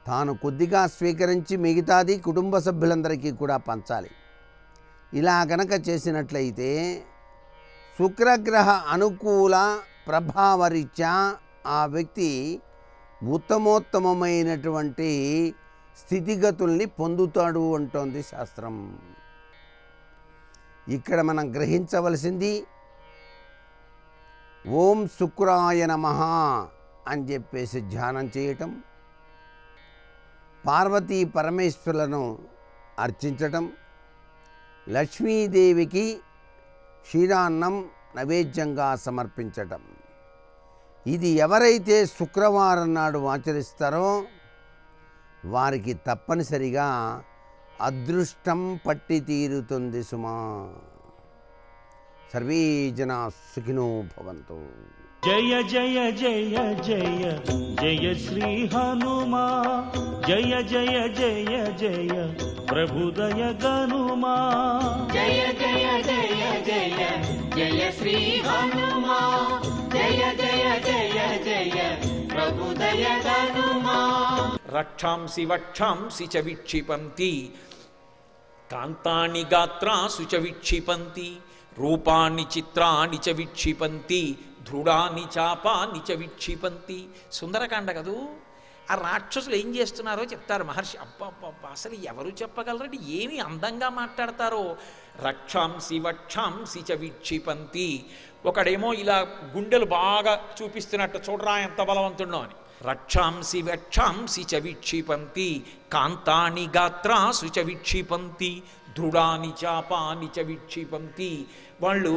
తాను కొద్దిగా స్వీకరించి మిగతాది కుటుంబ సభ్యులందరికీ కూడా పంచాలి. ఇలా గనక చేసినట్లయితే శుక్రగ్రహ అనుకూల ప్రభావరీత్యా ఆ వ్యక్తి ఉత్తమోత్తమమైనటువంటి స్థితిగతుల్ని పొందుతాడు అంటోంది శాస్త్రం. ఇక్కడ మనం గ్రహించవలసింది ఓం శుక్రాయ నమః అని చెప్పేసి ధ్యానం చేయటం, పార్వతీ పరమేశ్వరులను అర్చించటం, లక్ష్మీదేవికి క్షీరాన్నం నైవేద్యంగా సమర్పించటం. ఇది ఎవరైతే శుక్రవారం నాడు ఆచరిస్తారో వారికి తప్పనిసరిగా అదృష్టం పట్టి తీరుతుంది సుమా. సర్వే జనా సుఖినో భవంతు. జయ జయ జయ జయ జయ శ్రీ హనుమా, జయ జయ జయ జయ ప్రభుదయ గనుమా. జయ జయ జయ జయ జయ శ్రీ హనుమా, జయ జయ జయ జయ ప్రభుదయ గనుమా. రక్షాంసి వక్షాంసి చ విక్షిపంతి, కాంతాని గాత్రాసు చ విక్షిపంతి, రూపాన్ని చిత్రాన్ని చ విక్షిపంతి, దృఢాన్ని చాపాన్ని చ విక్షిపంతి. సుందరకాండ కదూ. ఆ రాక్షసులు ఏం చేస్తున్నారో చెప్తారు మహర్షి. అబ్బా అసలు ఎవరు చెప్పగలరండి, ఏమి అందంగా మాట్లాడతారో. రక్షాంసి వక్షాంసి చ విక్షిపంతి. ఒకడేమో ఇలా గుండెలు బాగా చూపిస్తున్నట్టు, చూడరా ఎంత బలవంతుడో అని. రక్షాంసి వక్షాంసి చ విక్షిపంతి, కాంతాని గాత్రాసు చ విక్షిపంతి, దృఢాని చాపాని చ విక్షిపంతి. వాళ్ళు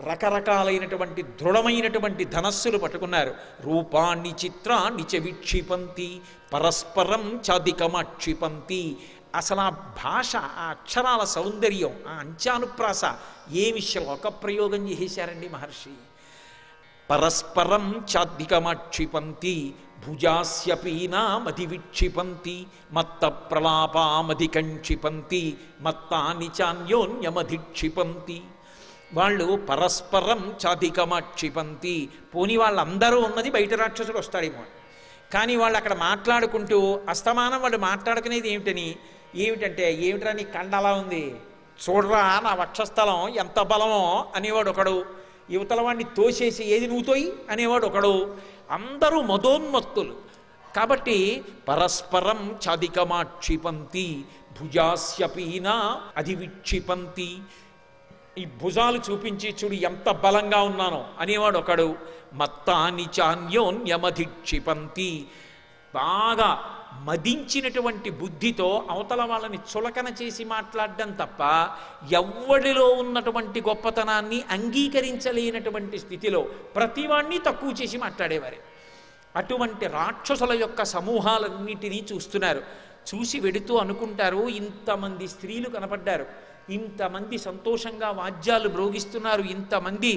రకరకాలైనటువంటి దృఢమైనటువంటి ధనస్సులు పట్టుకున్నారు. రూపాన్ని చిత్రాన్ని చ విక్షిపంతి, పరస్పరం చాదికమక్షిపంతి. అసలు ఆ భాష, ఆ అక్షరాల సౌందర్యం, ఆ అంచానుప్రాస ఏమి శ్లోక ప్రయోగం చేశారండి మహర్షి. పరస్పరం చాద్దికమక్షిపంతి, భుజాస్యపీనామధి విక్షిపంతి, మత్త ప్రలాపామధికంక్షిపంతి, మత్తాని చాన్యోన్యమధిక్షిపంతి. వాళ్ళు పరస్పరం చాధికమక్షిపంతి. పోని వాళ్ళందరూ ఉన్నది బయట రాక్షసుడు వస్తాడేమో, కానీ వాళ్ళు అక్కడ మాట్లాడుకుంటూ అస్తమానం వాళ్ళు మాట్లాడుకునేది ఏమిటంటే ఏమిట్రా నీ కండ అలా ఉంది, చూడరా నా వక్షస్థలం ఎంత బలమో అనేవాడు ఒకడు, యువతల వాడిని తోసేసి ఏది నువ్వు తోయి అనేవాడు ఒకడు. అందరూ మదోన్మత్తులు. కాబట్టి పరస్పరం చాధికమాక్షిపంతి, భుజాస్యపీనా అధివిక్షిపంతి. ఈ భుజాలు చూపించి చూడు ఎంత బలంగా ఉన్నానో అనేవాడు ఒకడు. మత్తాని చాన్యోన్యమధిక్షిపంతి. బాగా మదించినటువంటి బుద్ధితో అవతల వాళ్ళని చులకన చేసి మాట్లాడడం తప్ప ఎవ్వడిలో ఉన్నటువంటి గొప్పతనాన్ని అంగీకరించలేనటువంటి స్థితిలో ప్రతివాణ్ణి తక్కువ చేసి మాట్లాడేవారే. అటువంటి రాక్షసుల యొక్క సమూహాలన్నిటినీ చూస్తున్నారు. చూసి వెడుతూ అనుకుంటారు, ఇంతమంది స్త్రీలు కనపడ్డారు, ఇంతమంది సంతోషంగా వాద్యాలు మ్రోగిస్తున్నారు, ఇంతమంది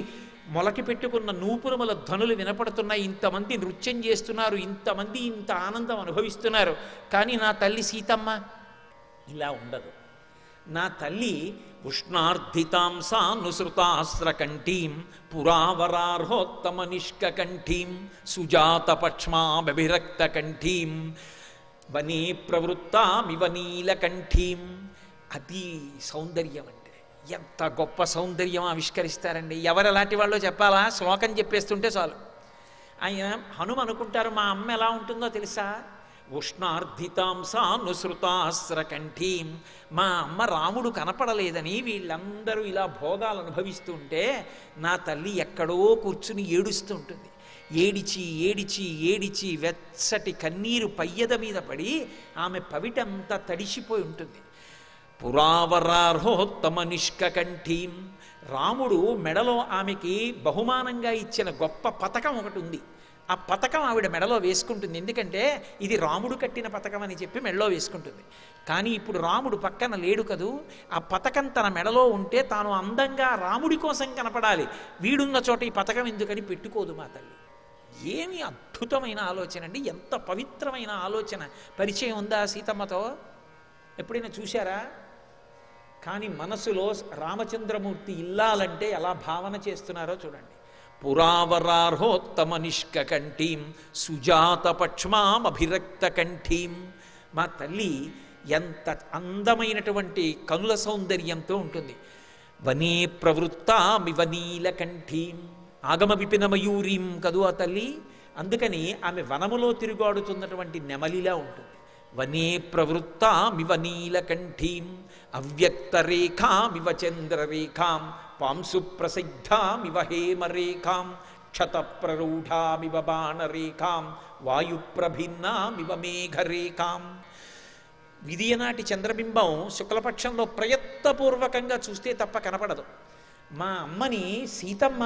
మొలకి పెట్టుకున్న నూపురముల ధ్వనులు వినపడుతున్నాయి, ఇంతమంది నృత్యం చేస్తున్నారు, ఇంతమంది ఇంత ఆనందం అనుభవిస్తున్నారు. కానీ నా తల్లి సీతమ్మ ఇలా ఉండదు. నా తల్లి ఉష్ణార్ధితాంసానుసృతాస్రకంఠీం, పురావరార్హోత్తమ నిష్కంఠీం, సుజాతపక్ష్మాభిరక్తకంఠీం, వనే ప్రవృత్తామివ నీలకంఠీం. అది సౌందర్యం అంటే. ఎంత గొప్ప సౌందర్యం ఆవిష్కరిస్తారండి. ఎవరెలాంటి వాళ్ళో చెప్పాలా, శ్లోకం చెప్పేస్తుంటే చాలు. ఆయన హనుమ అనుకుంటారు మా అమ్మ ఎలా ఉంటుందో తెలుసా, ఉష్ణార్ధితాంసానుసృతాస్రకంఠీం. మా అమ్మ రాముడు కనపడలేదని వీళ్ళందరూ ఇలా భోగాలు అనుభవిస్తుంటే నా తల్లి ఎక్కడో కూర్చుని ఏడుస్తూ ఉంటుంది. ఏడిచి ఏడిచి ఏడిచి వెచ్చటి కన్నీరు పయ్యద మీద పడి ఆమె పవిటంతా తడిసిపోయి ఉంటుంది. పురావరార్హోత్తమ నిష్కంఠీం. రాముడు మెడలో ఆమెకి బహుమానంగా ఇచ్చిన గొప్ప పతకం ఒకటి ఉంది. ఆ పతకం ఆవిడ మెడలో వేసుకుంటుంది. ఎందుకంటే ఇది రాముడు కట్టిన పతకం అని చెప్పి మెడలో వేసుకుంటుంది. కానీ ఇప్పుడు రాముడు పక్కన లేడు కదూ, ఆ పతకం తన మెడలో ఉంటే తాను అందంగా రాముడి కోసం కనపడాలి. వీడున్న చోట ఈ పతకం ఎందుకని పెట్టుకోదు మా తల్లి. ఏమి అద్భుతమైన ఆలోచన అండి, ఎంత పవిత్రమైన ఆలోచన. పరిచయం ఉందా సీతమ్మతో? ఎప్పుడైనా చూశారా? కానీ మనసులో రామచంద్రమూర్తి ఇల్లాలంటే ఎలా భావన చేస్తున్నారో చూడండి. పురావరార్హోత్తమ నిష్కంఠీం సుజాత పక్ష్మామభిరక్త కంఠీం. మా తల్లి ఎంత అందమైనటువంటి కనుల సౌందర్యంతో ఉంటుంది. వనే ప్రవృత్తామివ నీలకంఠీం. ఆగమ విపిన మయూరీం కదూ ఆ తల్లి. అందుకని ఆమె వనములో తిరుగాడుతున్నటువంటి నెమలిలా ఉంటుంది. వనే ప్రవృత్తామివ నీలకంఠీం అవ్యక్తరేఖామివ చంద్రరేఖాం పాంసు ప్రసిద్ధామివ హేమరేఖాం క్షతప్రరూఢామివ బాణరేఖాం వాయుప్రభిన్నామివ మేఘరేఖాం. విదియనాటి చంద్రబింబం శుక్లపక్షంలో ప్రయత్నపూర్వకంగా చూస్తే తప్ప కనపడదు. మా అమ్మని సీతమ్మ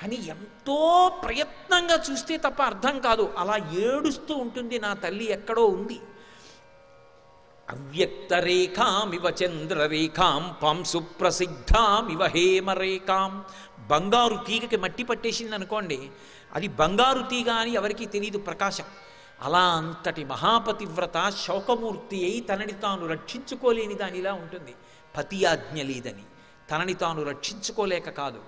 అని ఎంతో ప్రయత్నంగా చూస్తే తప్ప అర్థం కాదు. అలా ఏడుస్తూ ఉంటుంది నా తల్లి, ఎక్కడో ఉంది. అవ్యక్తరేఖామివ చంద్రరేఖాం పాంసు ప్రసిద్ధామివ హేమరేఖాం. బంగారు తీగకి మట్టి పట్టేసింది అనుకోండి, అది బంగారు తీగ అని ఎవరికీ తెలియదు ప్రకాశం. అలా అంతటి మహాపతివ్రత శోకమూర్తి అయి తనని తాను రక్షించుకోలేని దానిలా ఉంటుంది. పతి ఆజ్ఞ లేదని తనని తాను రక్షించుకోలేక కాదు.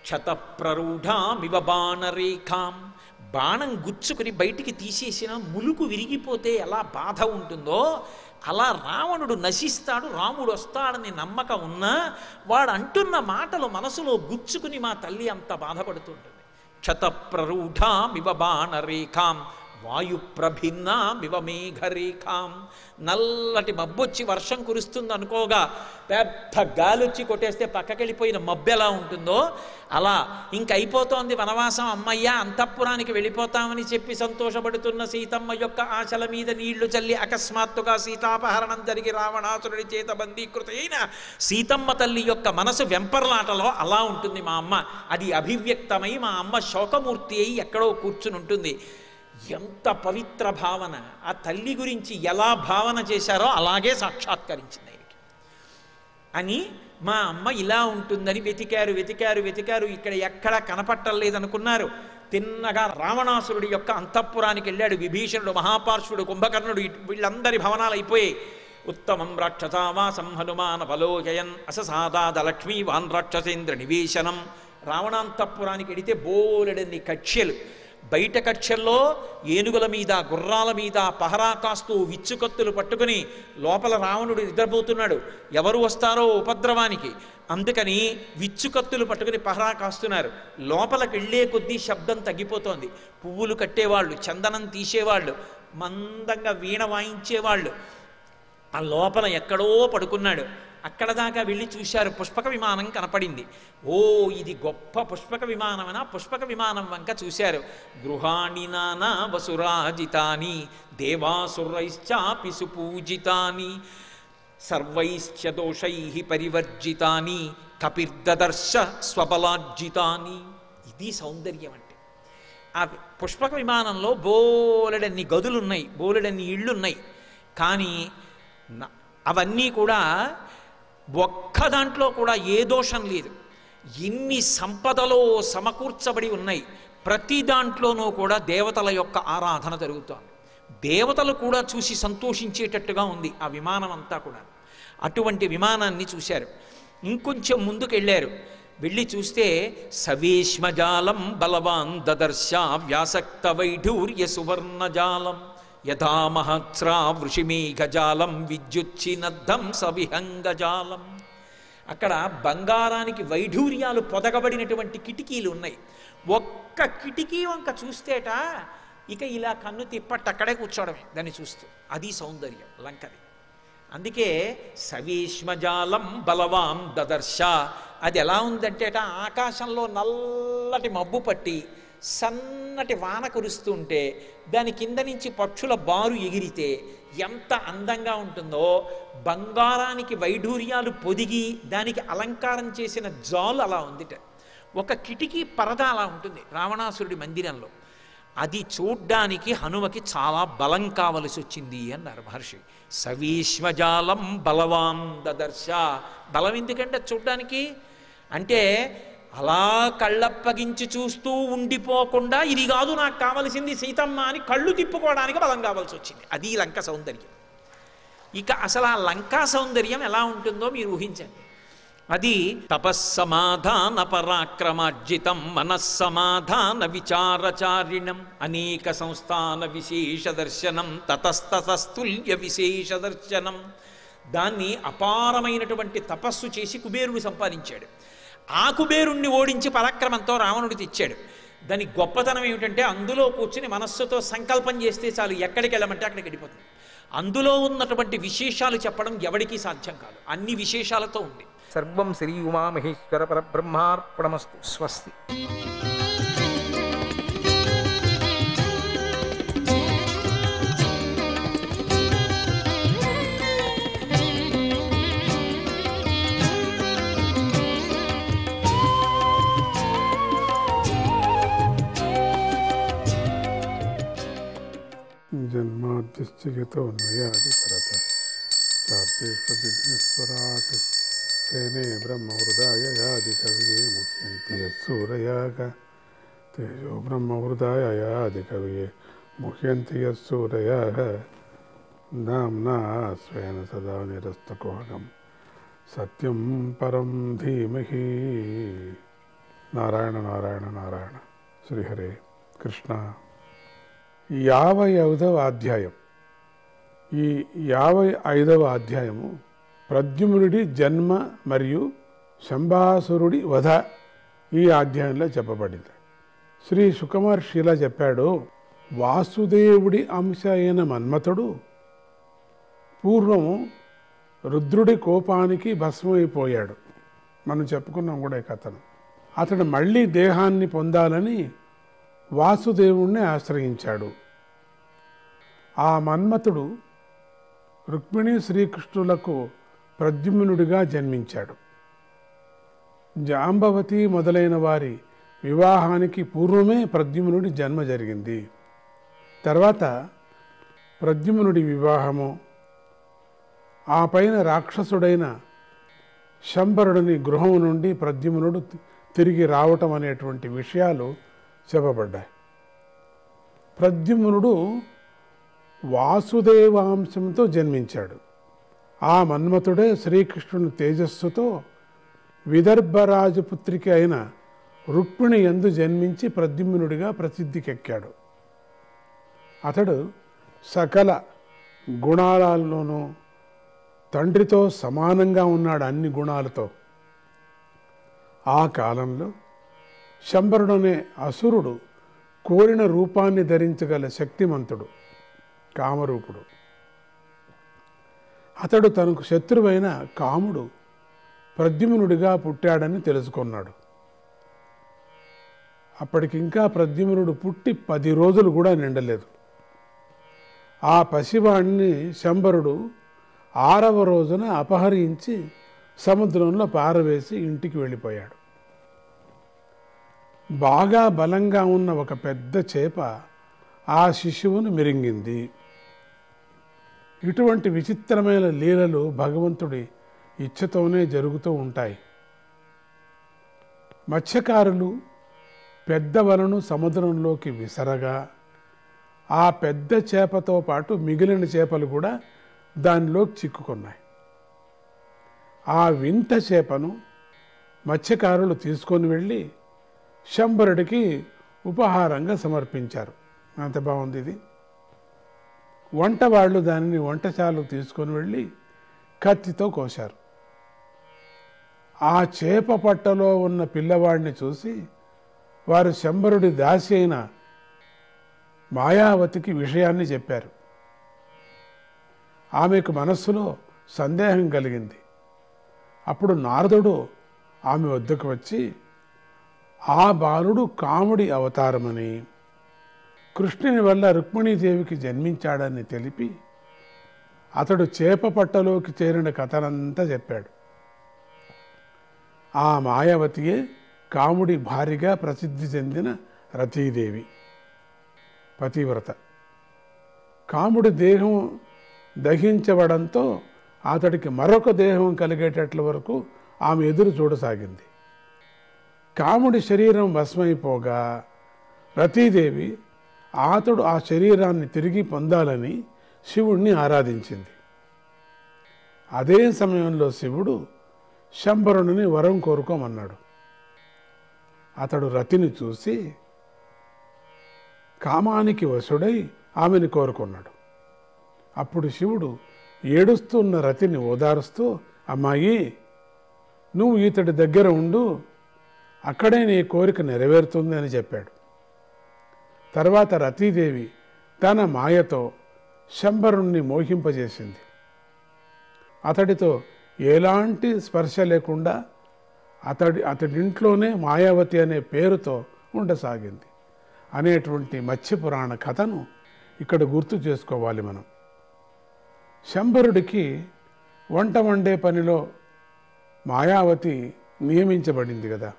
క్షతప్రరూఢామివ బాణరేఖాం. బాణం గుచ్చుకుని బయటికి తీసేసిన ములుకు విరిగిపోతే ఎలా బాధ ఉంటుందో అలా రావణుడు నశిస్తాడు, రాముడు వస్తాడని నమ్మకం ఉన్నా వాడు అంటున్న మాటలు మనసులో గుచ్చుకుని మా తల్లి అంత బాధపడుతుంటుంది. క్షతప్రరూఢామివ బాణరేఖాం వాయుప్రభిన్నామివ మేఘరేఖాం. నల్లటి మబ్బొచ్చి వర్షం కురుస్తుంది అనుకోగా పెద్ద గాలొచ్చి కొట్టేస్తే పక్కకెళ్ళిపోయిన మబ్బు ఎలా ఉంటుందో అలా ఇంక అయిపోతోంది వనవాసం, అమ్మయ్య అంతఃపురానికి వెళ్ళిపోతామని చెప్పి సంతోషపడుతున్న సీతమ్మ యొక్క ఆశల మీద నీళ్లు చల్లి అకస్మాత్తుగా సీతాపహరణం జరిగి రావణాసురుడి చేత బందీకృత అయిన సీతమ్మ తల్లి యొక్క మనసు వెంపర్లాటలో అలా ఉంటుంది మా అమ్మ. అది అభివ్యక్తమై మా అమ్మ శోకమూర్తి అయి ఎక్కడో కూర్చుని ఉంటుంది. ఎంత పవిత్ర భావన! ఆ తల్లి గురించి ఎలా భావన చేశారో అలాగే సాక్షాత్కరించింది ఆయనకి. అని మా అమ్మ ఇలా ఉంటుందని వెతికారు వెతికారు వెతికారు, ఇక్కడ ఎక్కడ కనపట్టలేదనుకున్నారు. తిన్నగా రావణాసురుడి యొక్క అంతఃపురానికి వెళ్ళాడు. విభీషణుడు, మహాపార్శ్వుడు, కుంభకర్ణుడు, వీళ్ళందరి భవనాలు అయిపోయాయి. ఉత్తమం రాక్షసావాసం హనుమాన్ అవలోకయన్ అససాదాద లక్ష్మీ వాన్ రాక్షసేంద్ర నివేశనం. రావణాంతఃపురానికి వెడితే బోలెడన్ని కక్ష్యలు. బయట కక్షల్లో ఏనుగుల మీద గుర్రాల మీద పహరా కాస్తూ విచ్చుకత్తులు పట్టుకుని లోపల రావణుడు నిద్రపోతున్నాడు. ఎవరు వస్తారో ఉపద్రవానికి, అందుకని విచ్చుకత్తులు పట్టుకుని పహరా కాస్తున్నారు. లోపలికి వెళ్ళే కొద్దీ శబ్దం తగ్గిపోతోంది. పువ్వులు కట్టేవాళ్ళు, చందనం తీసేవాళ్ళు, మందంగా వీణ వాయించేవాళ్ళు. ఆ లోపల ఎక్కడో పడుకున్నాడు. అక్కడ దాకా వెళ్ళి చూశారు, పుష్పక విమానం కనపడింది. ఓ ఇది గొప్ప పుష్పక విమానమనా? పుష్పక విమానం వంక చూశారు. గృహాణి నానా వసురాజితాని దేవాసురైశ్చాపి సుపూజితాని సర్వైశ్చ దోషై పరివర్జితాని కపిర్దదర్శ స్వబలార్జితాని. ఇది సౌందర్యం అంటే. ఆ పుష్పక విమానంలో బోలెడన్ని గదులున్నాయి, బోలెడన్ని ఇళ్ళున్నాయి. కానీ అవన్నీ కూడా ఒక్క దాంట్లో కూడా ఏ దోషం లేదు. ఎన్ని సంపదలో సమకూర్చబడి ఉన్నాయి. ప్రతి దాంట్లోనూ కూడా దేవతల యొక్క ఆరాధన జరుగుతోంది. దేవతలు కూడా చూసి సంతోషించేటట్టుగా ఉంది ఆ విమానం అంతా కూడా. అటువంటి విమానాన్ని చూశారు. ఇంకొంచెం ముందుకు వెళ్ళారు. వెళ్ళి చూస్తే సవేష్మజాలం బలవాన్ దదర్శ వ్యాసక్త వైఢూర్య సువర్ణజాలం యథామహత్స్రా వృషిమేఘజాలం విద్యుచ్చినద్ధం సవిహంగజాలం. అక్కడ బంగారానికి వైఢూర్యాలు పొదగబడినటువంటి కిటికీలు ఉన్నాయి. ఒక్క కిటికీ వంక చూస్తేట ఇక ఇలా కన్ను తిప్పట్టు అక్కడే కూర్చోవడమే దాన్ని చూస్తూ. అది సౌందర్యం లంకది. అందుకే సవీష్మజాలం బలవాం దదర్శ. అది ఎలా ఉందంటేట ఆకాశంలో నల్లటి మబ్బు పట్టి సన్నటి వాన కురుస్తుంటే దాని కింద నుంచి పక్షుల బారు ఎగిరితే ఎంత అందంగా ఉంటుందో, బంగారానికి వైఢూర్యాలు పొదిగి దానికి అలంకారం చేసిన జాలు అలా ఉందిట. ఒక కిటికీ పరద అలా ఉంటుంది రావణాసురుడి మందిరంలో. అది చూడ్డానికి హనుమకి చాలా బలం కావలసి వచ్చింది అన్నారు మహర్షి. సవీష్మజాలం బలవాం దదర్శ. బలం ఎందుకంటే చూడ్డానికి అంటే అలా కళ్ళప్పగించి చూస్తూ ఉండిపోకుండా ఇది కాదు నాకు కావలసింది సీతమ్మ అని కళ్ళు తిప్పుకోవడానికి బలం కావాల్సి వచ్చింది. అది లంక సౌందర్యం. ఇక అసలు ఆ లంకా సౌందర్యం ఎలా ఉంటుందో మీరు ఊహించండి. అది తపస్సమాధాన పరాక్రమార్జితం మనస్సమాధాన విచారచారిణం అనేక సంస్థాన విశేష దర్శనం తతస్తతస్తుల్య విశేష దర్శనం. దాన్ని అపారమైనటువంటి తపస్సు చేసి కుబేరుడు సంపాదించాడు. ఆ కుబేరుణ్ణి ఓడించి పరాక్రమంతో రావణుడు తెచ్చాడు. దాని గొప్పతనం ఏమిటంటే అందులో కూర్చుని మనస్సుతో సంకల్పం చేస్తే చాలు ఎక్కడికి వెళ్ళమంటే అక్కడికి వెళ్ళిపోతుంది. అందులో ఉన్నటువంటి విశేషాలు చెప్పడం ఎవరికీ సాధ్యం కాదు. అన్ని విశేషాలతో ఉంది. సర్వం శ్రీ ఉమామహేశ్వర పరబ్రహ్మార్పణమస్తు. స్వస్తి. జన్మాద్యశ్చిగతోన్మయాదికరత చార్దేష్విఘ్నేశ్వరాట్ తేనే బ్రహ్మహృదాయ యాది కవియే ముహ్యంతి యస్సూరయాగ తేజో బ్రహ్మహృదాయ యాది కవియే ముహ్యంతి యస్సూరయాగ నామ్నా స్వేన సదా నిరస్తకోహగం సత్యం పరం ధీమహి. నారాయణ నారాయణ నారాయణ. శ్రీహరే కృష్ణ. 55వ అధ్యాయం. ఈ 55వ అధ్యాయము ప్రద్యుమ్నుడి జన్మ మరియు శంబాసురుడి వధ ఈ అధ్యాయంలో చెప్పబడింది. శ్రీ శుకమహర్షి ఇలా చెప్పాడు. వాసుదేవుడి అంశ అయిన మన్మథుడు పూర్వము రుద్రుడి కోపానికి భస్మైపోయాడు. మనం చెప్పుకున్నాం కూడా ఈ కథను. అతడు మళ్ళీ దేహాన్ని పొందాలని వాసుదేవుణ్ణి ఆశ్రయించాడు. ఆ మన్మథుడు రుక్మిణి శ్రీకృష్ణులకు ప్రద్యుమ్నుడిగా జన్మించాడు. జాంబవతి మొదలైన వారి వివాహానికి పూర్వమే ప్రద్యుమ్నుడి జన్మ జరిగింది. తర్వాత ప్రద్యుమ్నుడి వివాహము, ఆ పైన రాక్షసుడైన శంబరుడిని గృహం నుండి ప్రద్యుమ్నుడు తిరిగి రావటం అనేటువంటి విషయాలు చెప్పబడ్డాయి. ప్రద్యుమ్నుడు వాసుదేవాంశంతో జన్మించాడు. ఆ మన్మథుడే శ్రీకృష్ణుని తేజస్సుతో విదర్భరాజపుత్రిక అయిన రుక్మిణి యందు జన్మించి ప్రద్యుమ్నుడిగా ప్రసిద్ధికెక్కాడు. అతడు సకల గుణాలలోనూ తండ్రితో సమానంగా ఉన్నాడు, అన్ని గుణాలతో. ఆ కాలంలో శంబరుడనే అసురుడు కోరిన రూపాన్ని ధరించగల శక్తిమంతుడు, కామరూపుడు. అతడు తనకు శత్రువైన కాముడు ప్రద్యుమ్నుడిగా పుట్టాడని తెలుసుకున్నాడు. అప్పటికింకా ప్రద్యుమ్నుడు పుట్టి 10 రోజులు కూడా నిండలేదు. ఆ పసివాణ్ణి శంబరుడు 6వ రోజున అపహరించి సముద్రంలో పారవేసి ఇంటికి వెళ్ళిపోయాడు. బాగా బలంగా ఉన్న ఒక పెద్ద చేప ఆ శిశువును మిరింగింది. ఇటువంటి విచిత్రమైన లీలలు భగవంతుడి ఇచ్ఛతోనే జరుగుతూ ఉంటాయి. మత్స్యకారులు పెద్ద వలను సముద్రంలోకి విసరగా ఆ పెద్ద చేపతో పాటు మిగిలిన చేపలు కూడా దానిలో చిక్కుకున్నాయి. ఆ వింత చేపను మత్స్యకారులు తీసుకొని వెళ్ళి శంబరుడికి ఉపహారంగా సమర్పించారు. అంత బాగుంది ఇది. వంట వాళ్ళు దానిని వంటశాలకు తీసుకొని వెళ్ళి కత్తితో కోశారు. ఆ చేప పట్టలో ఉన్న పిల్లవాడిని చూసి వారు శంబరుడి దాసి అయిన మాయావతికి విషయాన్ని చెప్పారు. ఆమెకు మనస్సులో సందేహం కలిగింది. అప్పుడు నారదుడు ఆమె వద్దకు వచ్చి ఆ బాలుడు కాముడి అవతారమని, కృష్ణుని వల్ల రుక్మిణీదేవికి జన్మించాడని తెలిపి అతడు చేప పట్టలోకి చేరిన కథనంతా చెప్పాడు. ఆ మాయావతియే కాముడి భార్యగా ప్రసిద్ధి చెందిన రతీదేవి, పతివ్రత. కాముడి దేహం దహించబడంతో అతడికి మరొక దేహం కలిగేటట్ల వరకు ఆమె ఎదురు చూడసాగింది. కాముడి శరీరం భస్మైపోగా రతీదేవి అతడు ఆ శరీరాన్ని తిరిగి పొందాలని శివుణ్ణి ఆరాధించింది. అదే సమయంలో శివుడు శంబరుని వరం కోరుకోమన్నాడు. అతడు రతిని చూసి కామానికి వశుడై ఆమెను కోరుకున్నాడు. అప్పుడు శివుడు ఏడుస్తున్న రతిని ఓదారుస్తూ, అమ్మాయి, నువ్వు ఇతడి దగ్గర ఉండు, అక్కడే నీ కోరిక నెరవేరుతుంది అని చెప్పాడు. తర్వాత రతీదేవి తన మాయతో శంబరుణ్ణి మోహింపజేసింది. అతడితో ఎలాంటి స్పర్శ లేకుండా అతడింట్లోనే మాయావతి అనే పేరుతో ఉండసాగింది అనేటువంటి మత్స్యపురాణ కథను ఇక్కడ గుర్తు చేసుకోవాలి మనం. శంబరుడికి వంట వండే పనిలో మాయావతి నియమించబడింది కదా.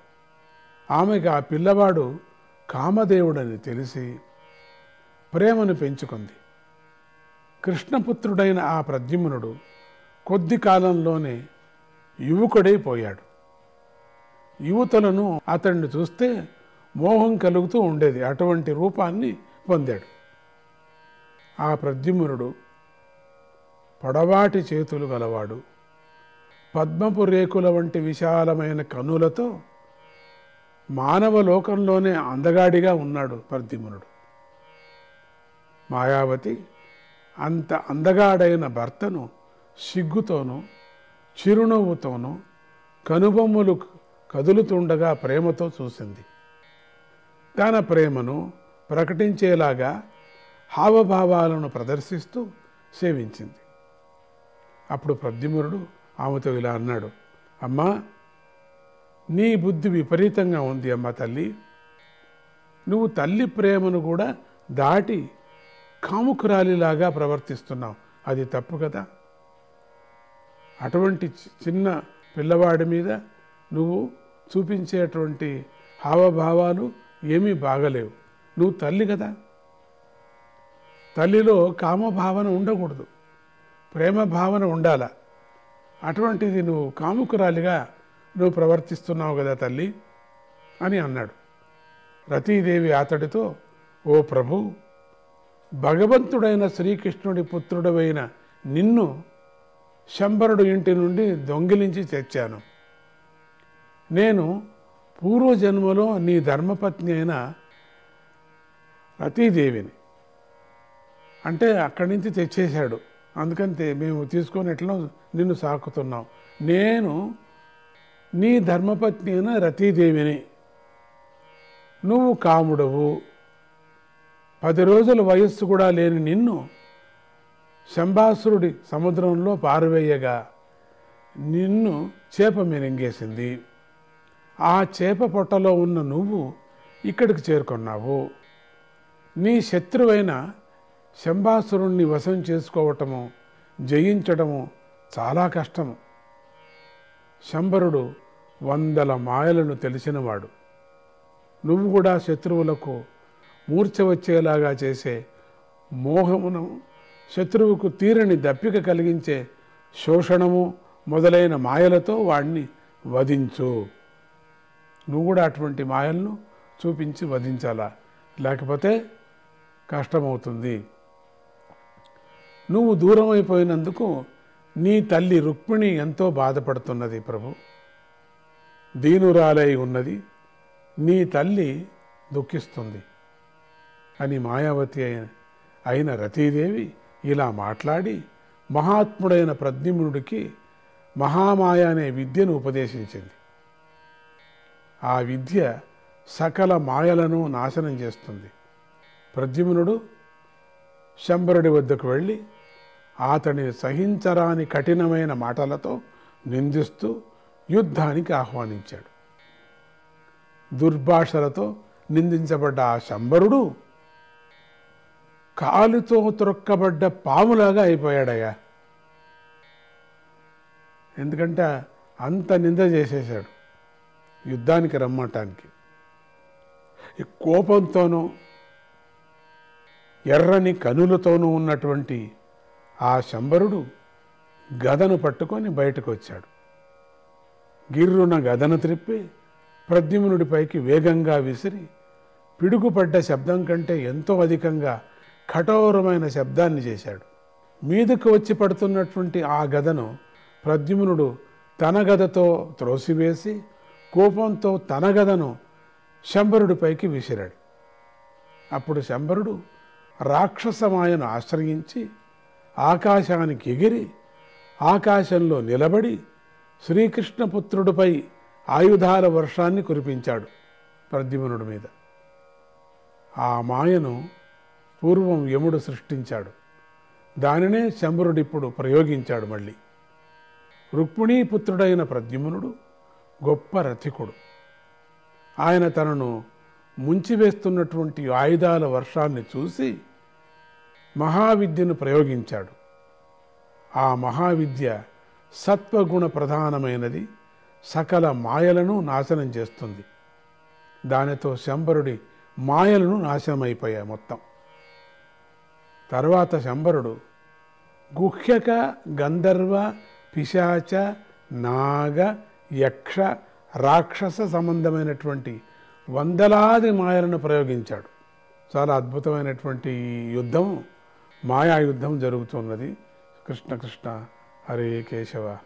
ఆమెకు ఆ పిల్లవాడు కామదేవుడని తెలిసి ప్రేమను పెంచుకుంది. కృష్ణపుత్రుడైన ఆ ప్రద్యుమ్నుడు కొద్ది కాలంలోనే యువకుడైపోయాడు. యువతులను అతన్ని చూస్తే మోహం కలుగుతూ ఉండేది. అటువంటి రూపాన్ని పొందాడు. ఆ ప్రద్యుమ్నుడు పొడవాటి చేతులు గలవాడు, పద్మపు రేకుల వంటి విశాలమైన కన్నులతో మానవ లోకంలోనే అందగాడిగా ఉన్నాడు ప్రద్యుమ్నుడు. మాయావతి అంత అందగాడైన భర్తను సిగ్గుతోనూ చిరునవ్వుతోనూ కనుబొమ్మలు కదులుతుండగా ప్రేమతో చూసింది. తన ప్రేమను ప్రకటించేలాగా హావభావాలను ప్రదర్శిస్తూ సేవించింది. అప్పుడు ప్రద్యుమ్నుడు ఆమెతో ఇలా అన్నాడు, అమ్మా, నీ బుద్ధి విపరీతంగా ఉంది అమ్మ తల్లి. నువ్వు తల్లి ప్రేమను కూడా దాటి కాముకురాలిలాగా ప్రవర్తిస్తున్నావు. అది తప్పు కదా. అటువంటి చిన్న పిల్లవాడి మీద నువ్వు చూపించేటువంటి హావభావాలు ఏమీ బాగలేవు. నువ్వు తల్లి కదా. తల్లిలో కామభావన ఉండకూడదు, ప్రేమ భావన ఉండాల. అటువంటిది నువ్వు కాముకురాలిగా నువ్వు ప్రవర్తిస్తున్నావు కదా తల్లి అని అన్నాడు. రతీదేవి అతడితో, ఓ ప్రభు, భగవంతుడైన శ్రీకృష్ణుడి పుత్రుడవైన నిన్ను శంబరుడు ఇంటి నుండి దొంగిలించి తెచ్చాను. నేను పూర్వజన్మలో నీ ధర్మపత్ని అయిన రతీదేవిని. అంటే అక్కడి నుంచి తెచ్చేశాడు. అందుకంతే మేము తీసుకొని ఎట్లా నిన్ను సాకుతున్నాం. నేను నీ ధర్మపత్ని అయిన రతీదేవిని. నువ్వు కాముడవు. 10 రోజుల వయస్సు కూడా లేని నిన్ను శంబాసురుడి సముద్రంలో పారవేయగా నిన్ను చేప మిరింగేసింది. ఆ చేప పొట్టలో ఉన్న నువ్వు ఇక్కడికి చేరుకున్నావు. నీ శత్రువైన శంబాసురుణ్ణి వశం చేసుకోవటము, జయించడము చాలా కష్టము. శంబరుడు 100 మాయలను తెలిసినవాడు. నువ్వు కూడా శత్రువులకు మూర్ఛ వచ్చేలాగా చేసే మోహమును, శత్రువుకు తీరని దప్పిక కలిగించే శోషణము మొదలైన మాయలతో వాడిని వధించు. నువ్వు కూడా అటువంటి మాయలను చూపించి వధించాలా, లేకపోతే కష్టమవుతుంది. నువ్వు దూరం అయిపోయినందుకు నీ తల్లి రుక్మిణి ఎంతో బాధపడుతున్నది ప్రభు. దీనురాలై ఉన్నది, నీ తల్లి దుఃఖిస్తుంది అని మాయావతి అయిన రతీదేవి ఇలా మాట్లాడి మహాత్ముడైన ప్రద్యుమ్నుడికి మహామాయ అనే విద్యను ఉపదేశించింది. ఆ విద్య సకల మాయలను నాశనం చేస్తుంది. ప్రద్యుమ్నుడు శంబరుడి వద్దకు వెళ్ళి అతడిని సహించరాని కఠినమైన మాటలతో నిందిస్తూ యుద్ధానికి ఆహ్వానించాడు. దుర్భాషలతో నిందించబడ్డ ఆ శంబరుడు కాలుతో త్రొక్కబడ్డ పాములాగా అయిపోయాడయ్యా. ఎందుకంటే అంత నింద చేసేశాడు యుద్ధానికి రమ్మటానికి. ఈ కోపంతోనూ ఎర్రని కనులతోనూ ఉన్నటువంటి ఆ శంబరుడు గదను పట్టుకొని బయటకు వచ్చాడు. గిర్రున గదను త్రిప్పి ప్రద్యుమ్నుడిపైకి వేగంగా విసిరి పిడుగుపడ్డ శబ్దం కంటే ఎంతో అధికంగా కఠోరమైన శబ్దాన్ని చేశాడు. మీదకు వచ్చి పడుతున్నటువంటి ఆ గదను ప్రద్యుమ్నుడు తన గదతో త్రోసివేసి కోపంతో తన గదను శంబరుడిపైకి విసిరాడు. అప్పుడు శంబరుడు రాక్షసమాయను ఆశ్రయించి ఆకాశానికి ఎగిరి ఆకాశంలో నిలబడి శ్రీకృష్ణపుత్రుడిపై ఆయుధాల వర్షాన్ని కురిపించాడు ప్రద్యుమ్నుడి మీద. ఆ మాయను పూర్వం యముడు సృష్టించాడు. దానినే శంబరుడిప్పుడు ప్రయోగించాడు మళ్ళీ. రుక్మిణీపుత్రుడైన ప్రద్యుమ్నుడు గొప్ప రథికుడు. ఆయన తనను ముంచివేస్తున్నటువంటి ఆయుధాల వర్షాన్ని చూసి మహావిద్యను ప్రయోగించాడు. ఆ మహావిద్య సత్వగుణ ప్రధానమైనది, సకల మాయలను నాశనం చేస్తుంది. దానితో శంబరుడి మాయలను నాశనమైపోయాయి మొత్తం. తర్వాత శంబరుడు గుహ్యక, గంధర్వ, పిశాచ, నాగ, యక్ష, రాక్షస సంబంధమైనటువంటి వందలాది మాయలను ప్రయోగించాడు. చాలా అద్భుతమైనటువంటి యుద్ధం, మాయా యుద్ధం జరుగుతున్నది. కృష్ణ కృష్ణ హరే కేశవ.